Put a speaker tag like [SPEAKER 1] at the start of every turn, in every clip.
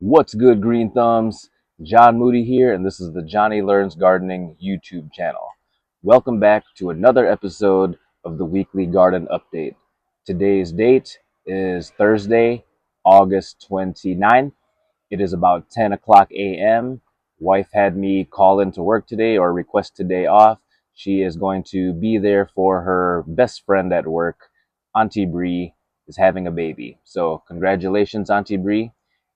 [SPEAKER 1] What's good, Green Thumbs? John Moody here, and this is the Johnny Learns Gardening YouTube channel. Welcome back to another episode of the weekly garden update. Today's date is Thursday, August 29th. It is about 10 o'clock a.m. Wife had me call into work today or request today off. She is going to be there for her best friend at work. Auntie Bree is having a baby. So congratulations, Auntie Bree.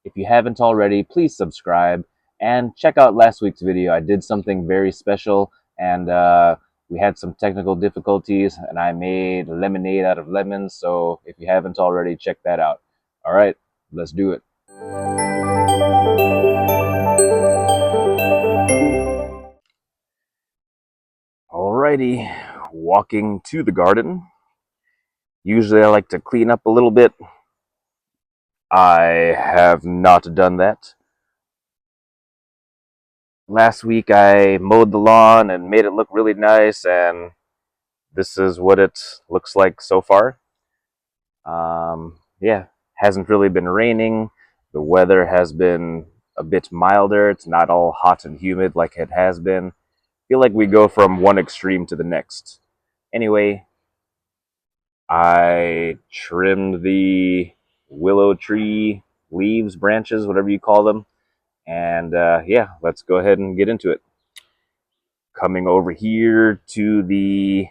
[SPEAKER 1] If you haven't already, please subscribe and check out last week's video. I did something very special, and we had some technical difficulties, and I made lemonade out of lemons. So if you haven't already, check that out. All right, let's do it. Alrighty, walking to the garden. Usually I like to clean up a little bit. I have not done that. Last week I mowed the lawn and made it look really nice, and this is what it looks like so far. Yeah, hasn't really been raining. The weather has been a bit milder. It's not all hot and humid like it has been. I feel like we go from one extreme to the next. Anyway, I trimmed the willow tree leaves, branches, whatever you call them. And yeah, let's go ahead and get into it. Coming over here to the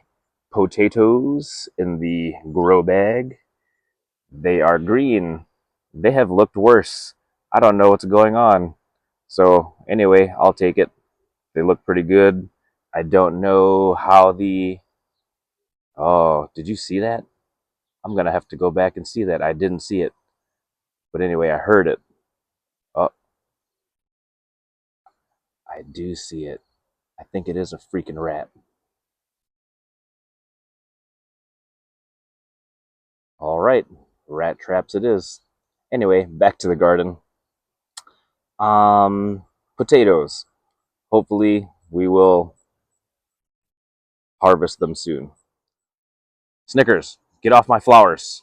[SPEAKER 1] potatoes in the grow bag. They are green. They have looked worse. I don't know what's going on. So anyway, I'll take it. They look pretty good. I don't know how the... Oh, did you see that? I'm going to have to go back and see that. I didn't see it. But anyway, I heard it. Oh, I do see it. I think it is a freaking rat. All right, rat traps it is. Anyway, back to the garden. Potatoes. Hopefully, we will harvest them soon. Snickers, get off my flowers.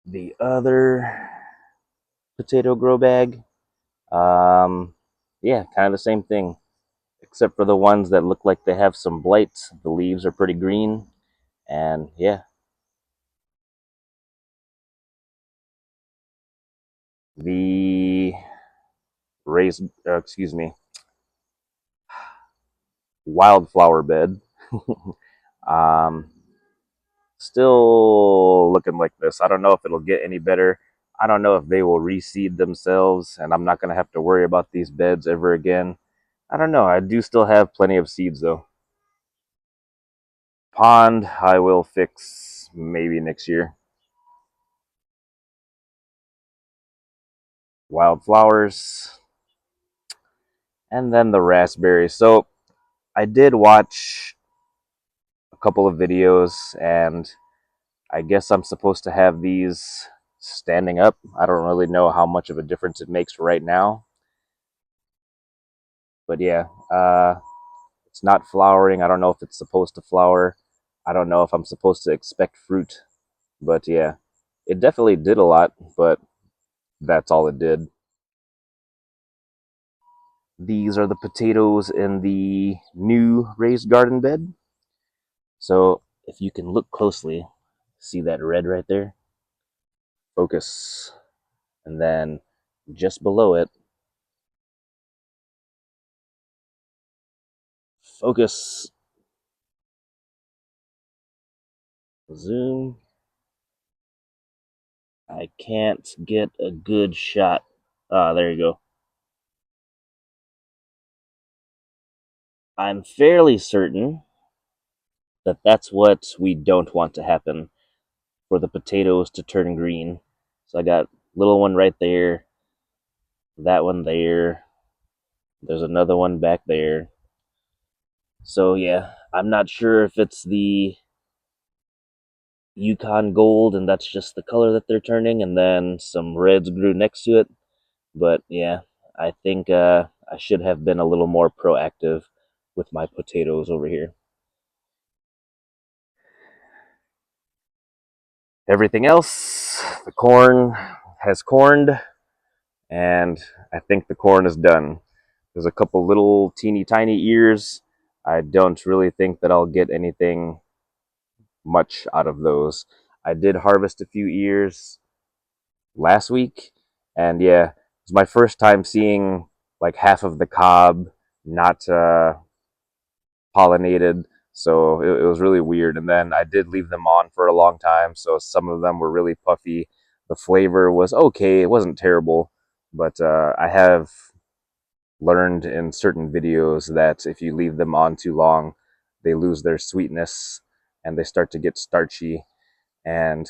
[SPEAKER 1] The other potato grow bag. Um, yeah, kind of the same thing, except for the ones that look like they have some blight. The leaves are pretty green, and yeah. The raised, excuse me, wildflower bed. um, Still looking like this. I don't know if it'll get any better. I don't know if they will reseed themselves, and I'm not going to have to worry about these beds ever again. I don't know. I do still have plenty of seeds, though. Pond, I will fix maybe next year. Wildflowers, and then the raspberries. So I did watch a couple of videos, and I guess I'm supposed to have these standing up. I don't really know how much of a difference it makes right now. But yeah, it's not flowering. I don't know if it's supposed to flower. I don't know if I'm supposed to expect fruit. But yeah, it definitely did a lot, but that's all it did. These are the potatoes in the new raised garden bed. So if you can look closely, see that red right there? Focus. And then just below it, focus. Zoom. I can't get a good shot. Ah, there you go. I'm fairly certain that that's what we don't want to happen, for the potatoes to turn green. So I got little one right there, that one there, there's another one back there. So yeah, I'm not sure if it's the Yukon Gold and that's just the color that they're turning, and then some reds grew next to it. But yeah, I think I should have been a little more proactive with my potatoes over here. Everything else the corn has corned, and I think the corn is done. There's a couple little teeny tiny ears. I don't really think that I'll get anything much out of those. I did harvest a few ears last week, and yeah, it's my first time seeing like half of the cob not pollinated, so it was really weird. And then I did leave them on for a long time, so some of them were really puffy. The flavor was okay, it wasn't terrible, but I have learned in certain videos that if you leave them on too long, they lose their sweetness and they start to get starchy. And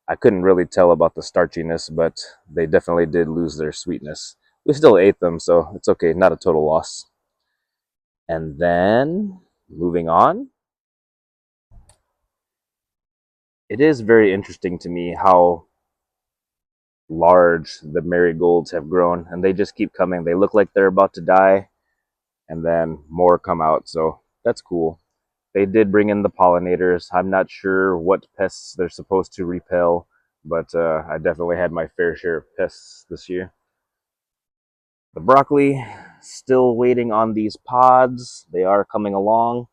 [SPEAKER 1] I couldn't really tell about the starchiness, but they definitely did lose their sweetness. We still ate them, so it's okay, not a total loss. And then moving on, it is very interesting to me how large the marigolds have grown, and they just keep coming. They look like they're about to die, and then more come out, so that's cool. They did bring in the pollinators. I'm not sure what pests they're supposed to repel, but I definitely had my fair share of pests this year. The broccoli, still waiting on these pods. They are coming along.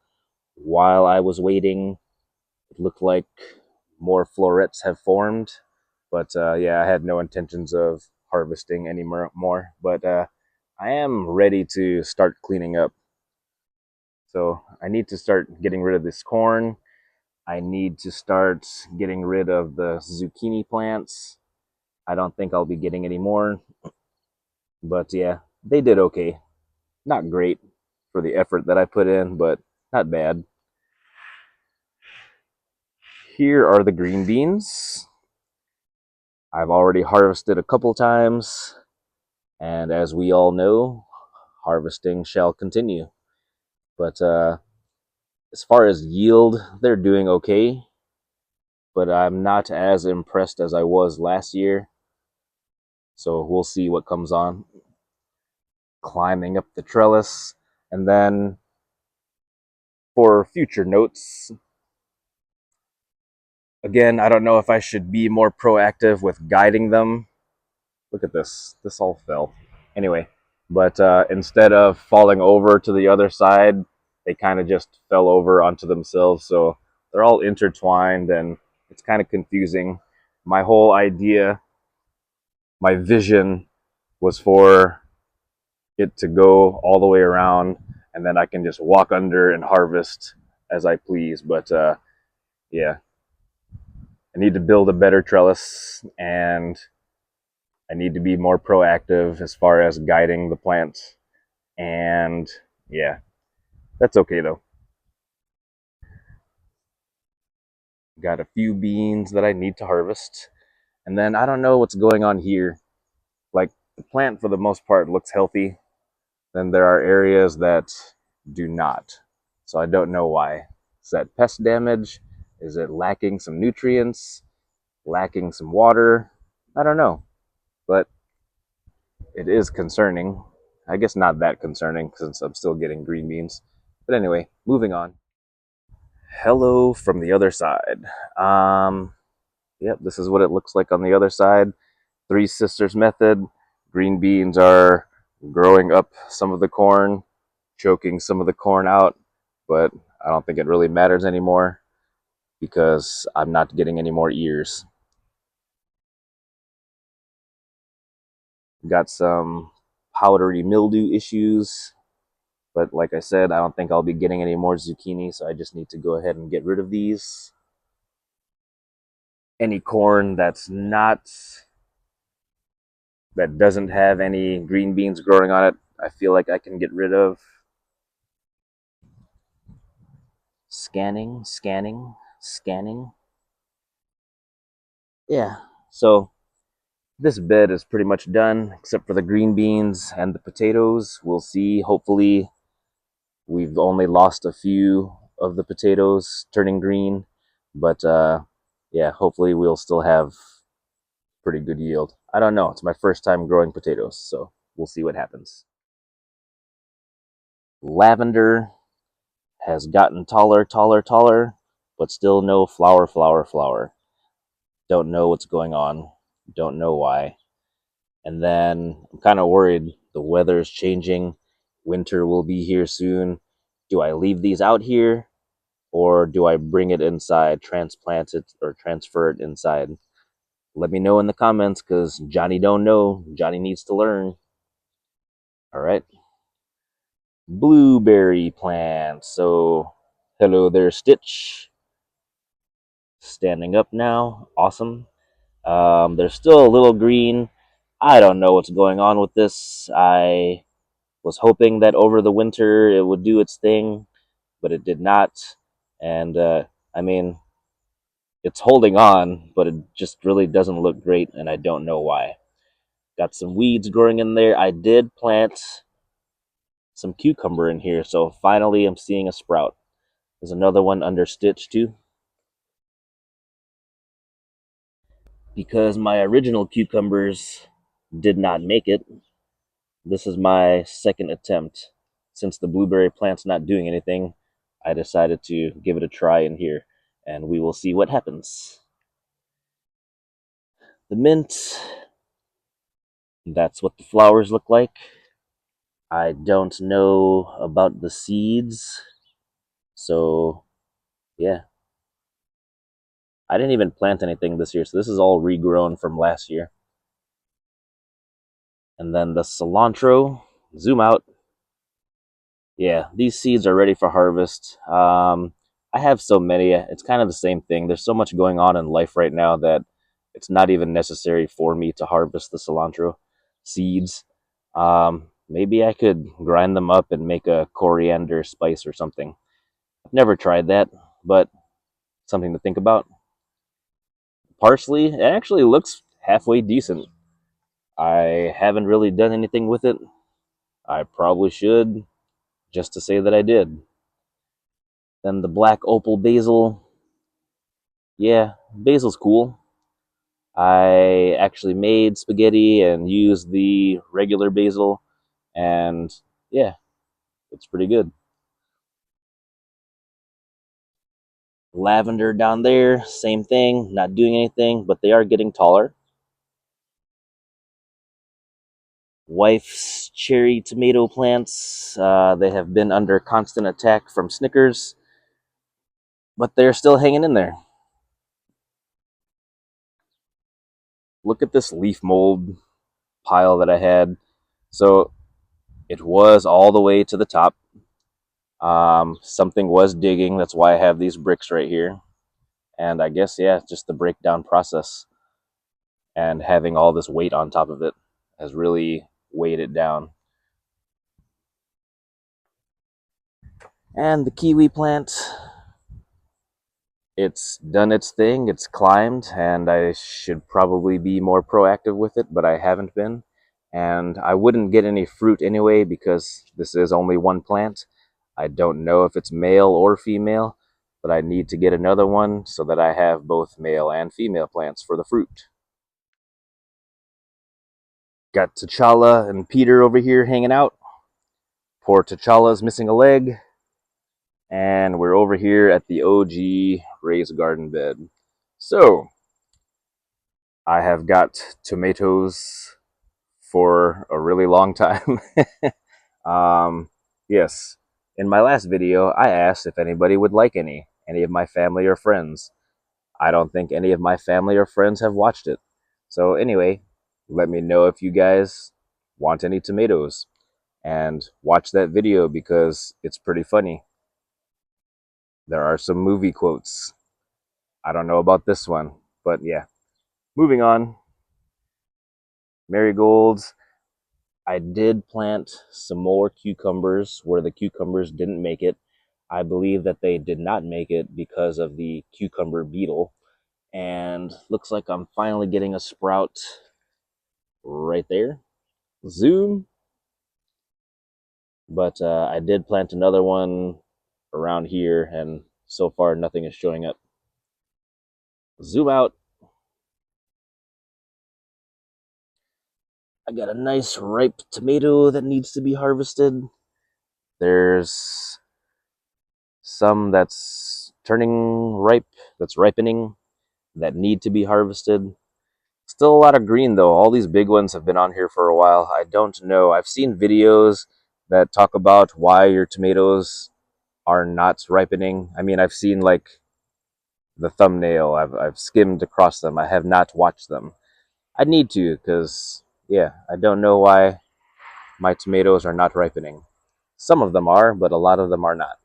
[SPEAKER 1] While I was waiting, it looked like more florets have formed. But yeah, I had no intentions of harvesting any more. But I am ready to start cleaning up. So I need to start getting rid of this corn. I need to start getting rid of the zucchini plants. I don't think I'll be getting any more. But yeah, they did okay. Not great for the effort that I put in, but not bad. Here are the green beans. I've already harvested a couple times, and as we all know, harvesting shall continue. But as far as yield, they're doing okay, but I'm not as impressed as I was last year. So we'll see what comes on. Climbing up the trellis, and then for future notes, again, I don't know if I should be more proactive with guiding them. Look at this. This all fell. Anyway, but instead of falling over to the other side, they kind of just fell over onto themselves. So they're all intertwined and it's kind of confusing. My whole idea, my vision was for it to go all the way around and then I can just walk under and harvest as I please. But yeah, I need to build a better trellis and I need to be more proactive as far as guiding the plants. And yeah, that's okay though. Got a few beans that I need to harvest. And then I don't know what's going on here. Like the plant for the most part looks healthy. Then there are areas that do not. So I don't know why. Is that pest damage? Is it lacking some nutrients? Lacking some water? I don't know. But it is concerning. I guess not that concerning since I'm still getting green beans. But anyway, moving on. Hello from the other side. Yep, this is what it looks like on the other side. Three Sisters method. Green beans are growing up some of the corn, choking some of the corn out, but I don't think it really matters anymore because I'm not getting any more ears. Got some powdery mildew issues, but like I said, I don't think I'll be getting any more zucchini, so I just need to go ahead and get rid of these. Any corn that doesn't have any green beans growing on it, I feel like I can get rid of. Scanning, scanning, scanning. Yeah, so this bed is pretty much done except for the green beans and the potatoes. We'll see. Hopefully, we've only lost a few of the potatoes turning green, but yeah, hopefully we'll still have pretty good yield. I don't know. It's my first time growing potatoes, so we'll see what happens. Lavender has gotten taller, taller, taller, but still no flower, flower, flower. Don't know what's going on. Don't know why. And then I'm kind of worried. The weather's changing. Winter will be here soon. Do I leave these out here or do I bring it inside, transplant it, or transfer it inside? Let me know in the comments because Johnny don't know. Johnny needs to learn. All right. Blueberry plant. So, hello there, Stitch. Standing up now. Awesome. They're still a little green. I don't know what's going on with this. I was hoping that over the winter it would do its thing, but it did not. And I mean, it's holding on, but it just really doesn't look great, and I don't know why. Got some weeds growing in there. I did plant some cucumber in here, so finally I'm seeing a sprout. There's another one under Stitch too. Because my original cucumbers did not make it, this is my second attempt. Since the blueberry plant's not doing anything, I decided to give it a try in here, and we will see what happens. The mint, that's what the flowers look like. I don't know about the seeds, so yeah. I didn't even plant anything this year, so this is all regrown from last year. And then the cilantro, zoom out. Yeah, these seeds are ready for harvest. I have so many. It's kind of the same thing. There's so much going on in life right now that it's not even necessary for me to harvest the cilantro seeds. Maybe I could grind them up and make a coriander spice or something. I've never tried that, but something to think about. Parsley, it actually looks halfway decent. I haven't really done anything with it. I probably should, just to say that I did. Then the black opal basil. Yeah, basil's cool. I actually made spaghetti and used the regular basil, and yeah, it's pretty good. Lavender down there, same thing, not doing anything, but they are getting taller. Wife's cherry tomato plants, they have been under constant attack from Snickers, but they're still hanging in there. Look at this leaf mold pile that I had. So it was all the way to the top. Something was digging. That's why I have these bricks right here. And I guess, yeah, just the breakdown process and having all this weight on top of it has really weighed it down. And the kiwi plant, it's done its thing, it's climbed, and I should probably be more proactive with it, but I haven't been. And I wouldn't get any fruit anyway because this is only one plant. I don't know if it's male or female, but I need to get another one so that I have both male and female plants for the fruit. Got T'Challa and Peter over here hanging out. Poor T'Challa's missing a leg. And we're over here at the OG raised garden bed. So, I have got tomatoes for a really long time. um, yes, in my last video, I asked if anybody would like any of my family or friends. I don't think any of my family or friends have watched it. So anyway, let me know if you guys want any tomatoes and watch that video because it's pretty funny. There are some movie quotes. I don't know about this one, but yeah. Moving on. Marigolds. I did plant some more cucumbers where the cucumbers didn't make it. I believe that they did not make it because of the cucumber beetle. And looks like I'm finally getting a sprout right there. Zoom. But I did plant another one around here, and so far nothing is showing up. Zoom out. I got a nice ripe tomato that needs to be harvested. There's some that's turning ripe, that's ripening, that need to be harvested. Still a lot of green though. All these big ones have been on here for a while. I don't know. I've seen videos that talk about why your tomatoes are not ripening. I mean, I've seen like the thumbnail. I've skimmed across them. I have not watched them. I need to because yeah, I don't know why my tomatoes are not ripening. Some of them are, but a lot of them are not.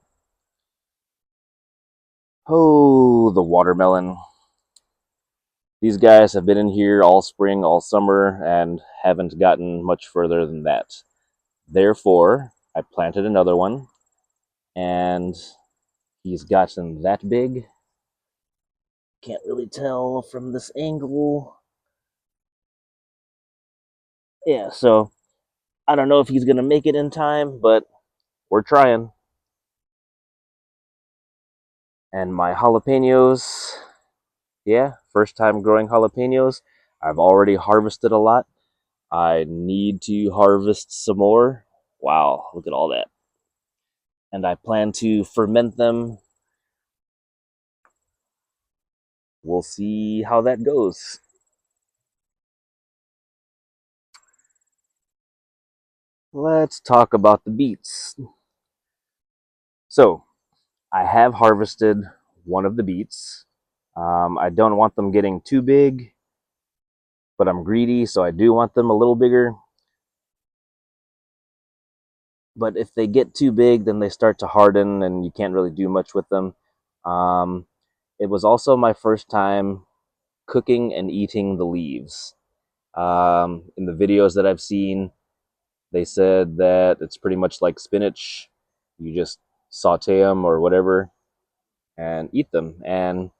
[SPEAKER 1] Oh, the watermelon. These guys have been in here all spring, all summer, and haven't gotten much further than that. Therefore, I planted another one, and he's gotten that big. Can't really tell from this angle. Yeah, so I don't know if he's gonna make it in time, but we're trying. And my jalapenos, yeah, first time growing jalapenos. I've already harvested a lot. I need to harvest some more. Wow, look at all that. And I plan to ferment them. We'll see how that goes. Let's talk about the beets. So, I have harvested one of the beets. I don't want them getting too big, but I'm greedy, so I do want them a little bigger. But if they get too big, then they start to harden and you can't really do much with them. Um, it was also my first time cooking and eating the leaves. In the videos that I've seen, they said that it's pretty much like spinach. You just saute them or whatever and eat them. And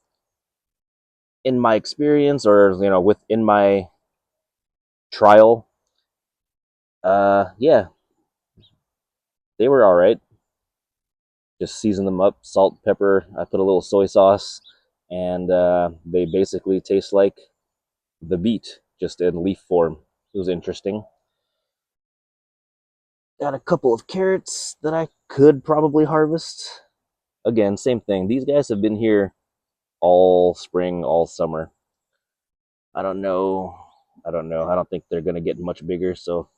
[SPEAKER 1] in my experience, or within my trial, yeah, they were all right. Just season them up, salt, pepper. I put a little soy sauce, and they basically taste like the beet, just in leaf form. It was interesting. Got a couple of carrots that I could probably harvest. Again, same thing. These guys have been here all spring, all summer. I don't know. I don't know. I don't think they're gonna get much bigger, so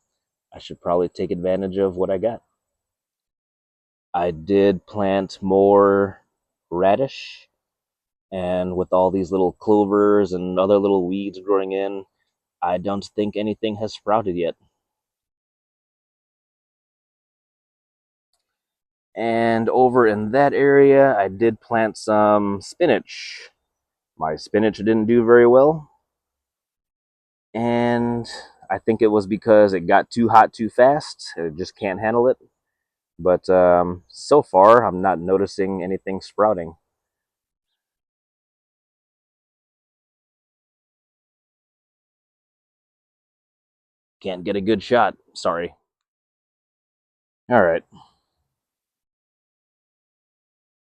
[SPEAKER 1] I should probably take advantage of what I got. I did plant more radish, and with all these little clovers and other little weeds growing in, I don't think anything has sprouted yet. And over in that area, I did plant some spinach. My spinach didn't do very well, and I think it was because it got too hot too fast. It just can't handle it. But so far, I'm not noticing anything sprouting. Can't get a good shot. Sorry. All right.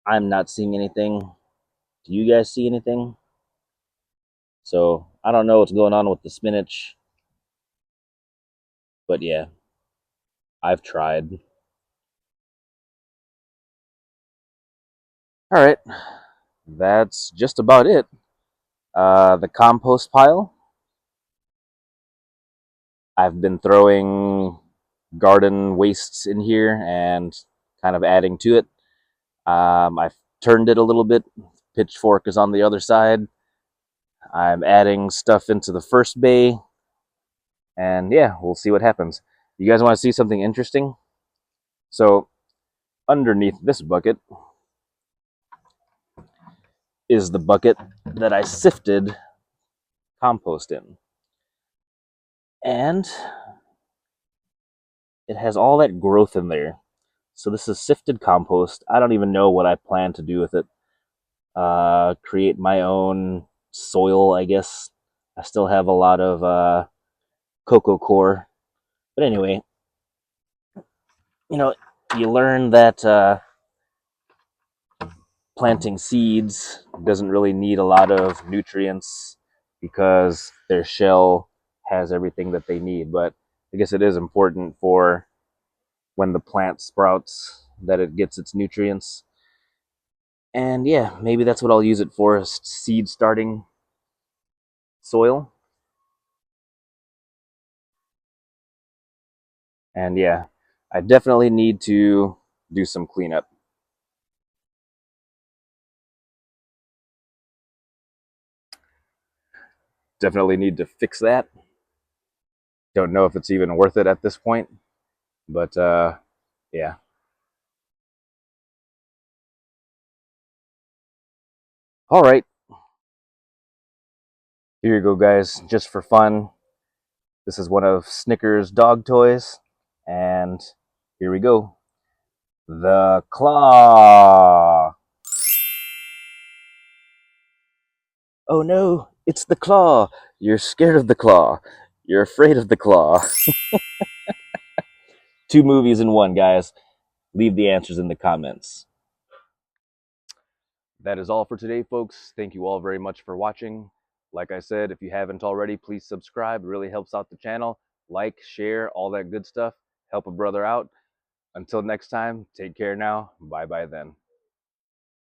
[SPEAKER 1] I'm not seeing anything. Do you guys see anything? So I don't know what's going on with the spinach, but yeah, I've tried. All right. That's just about it. The compost pile. I've been throwing garden wastes in here and kind of adding to it. I've turned it a little bit. Pitchfork is on the other side. I'm adding stuff into the first bay, and yeah, we'll see what happens. You guys want to see something interesting? So, underneath this bucket is the bucket that I sifted compost in. And it has all that growth in there. So, this is sifted compost. I don't even know what I plan to do with it. Create my own soil, I guess. I still have a lot of cocoa core. But anyway, you know, you learn that planting seeds doesn't really need a lot of nutrients because their shell has everything that they need. But I guess it is important for when the plant sprouts that it gets its nutrients. And yeah, maybe that's what I'll use it for, seed starting soil. And yeah, I definitely need to do some cleanup. Definitely need to fix that. Don't know if it's even worth it at this point, but yeah. All right, here you go, guys. Just for fun, this is one of Snickers' dog toys, and here we go. The claw. Oh no, it's the claw. You're scared of the claw. You're afraid of the claw. Two movies in one, guys. Leave the answers in the comments. That is all for today, folks. Thank you all very much for watching. Like I said, if you haven't already, please subscribe. It really helps out the channel. Like, share, all that good stuff. Help a brother out. Until next time, take care now. Bye bye then.